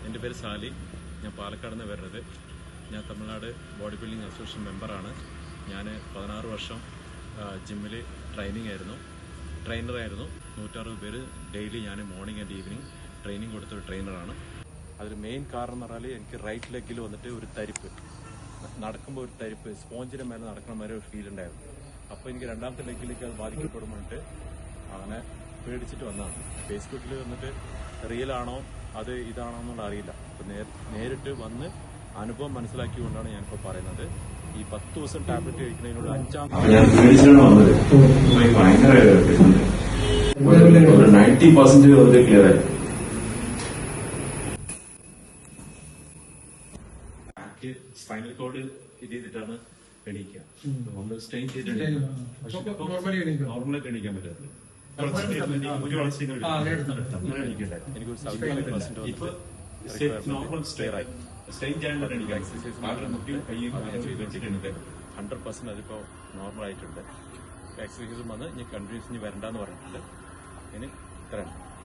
എൻ്റെ പേര് സാലി. ഞാൻ പാലക്കാട് നിന്ന് വരുന്നത്. ഞാൻ തമിഴ്നാട് ബോഡി ബിൽഡിംഗ് അസോസിയേഷൻ മെമ്പറാണ്. ഞാൻ 16 വർഷം ജിമ്മിൽ ട്രെയിനറായിരുന്നു. 160 പേര് ഡെയിലി ഞാൻ മോർണിംഗ് ആൻഡ് ഈവനിങ് ട്രെയിനിങ് കൊടുത്തൊരു ട്രെയിനറാണ്. അതിൽ മെയിൻ കാരണം എന്ന് പറഞ്ഞാൽ എനിക്ക് റൈറ്റ് ലെഗിൽ വന്നിട്ട് ഒരു തരിപ്പ്, നടക്കുമ്പോൾ ഒരു തരിപ്പ്, സ്പോഞ്ചിൻ്റെ മേലെ നടക്കണ വരെ ഒരു ഫീൽ ഉണ്ടായിരുന്നു. അപ്പോൾ എനിക്ക് രണ്ടാമത്തെ ലെഗിലേക്ക് അത് ബാധിക്കപ്പെടുമ്പോട്ട് അങ്ങനെ പേടിച്ചിട്ട് വന്നതാണ്. ഫേസ്ബുക്കിൽ വന്നിട്ട് റിയൽ ആണോ അത് ഇതാണോ എന്നുള്ള അറിയില്ല. അപ്പോൾ നേരിട്ട് വന്ന് അനുഭവം മനസ്സിലാക്കിക്കൊണ്ടാണ് ഞാനിപ്പോൾ പറയുന്നത്. ഈ 10 ദിവസം ടാബ്ലറ്റ് കഴിക്കുന്നതിനോട് 90% ക്ലിയർ ആയി. സ്പൈനൽ കോഡ് ഇത് ചെയ്തിട്ടാണ് എണീക്കുക. നമ്മൾ സ്ട്രെയിൻ ചെയ്തിട്ട് നോർമലായിട്ട് എണീക്കാൻ പറ്റില്ല. നോർമൽ സ്റ്റെയർ ആയി സ്റ്റെയിൻ ചെയ്യാനുള്ള എക്സസൈസ് മാത്രം മുട്ടിയും കൈയും ചെയ്തിട്ടുണ്ട്. 100% അതിപ്പോൾ നോർമൽ ആയിട്ടുണ്ട്. എക്സസൈസും വന്ന് ഇനി കണ്ടിന്യൂസ് ഇനി വരണ്ടെന്ന് പറഞ്ഞിട്ടുണ്ട്. ഇനി ഇത്രയാണ്.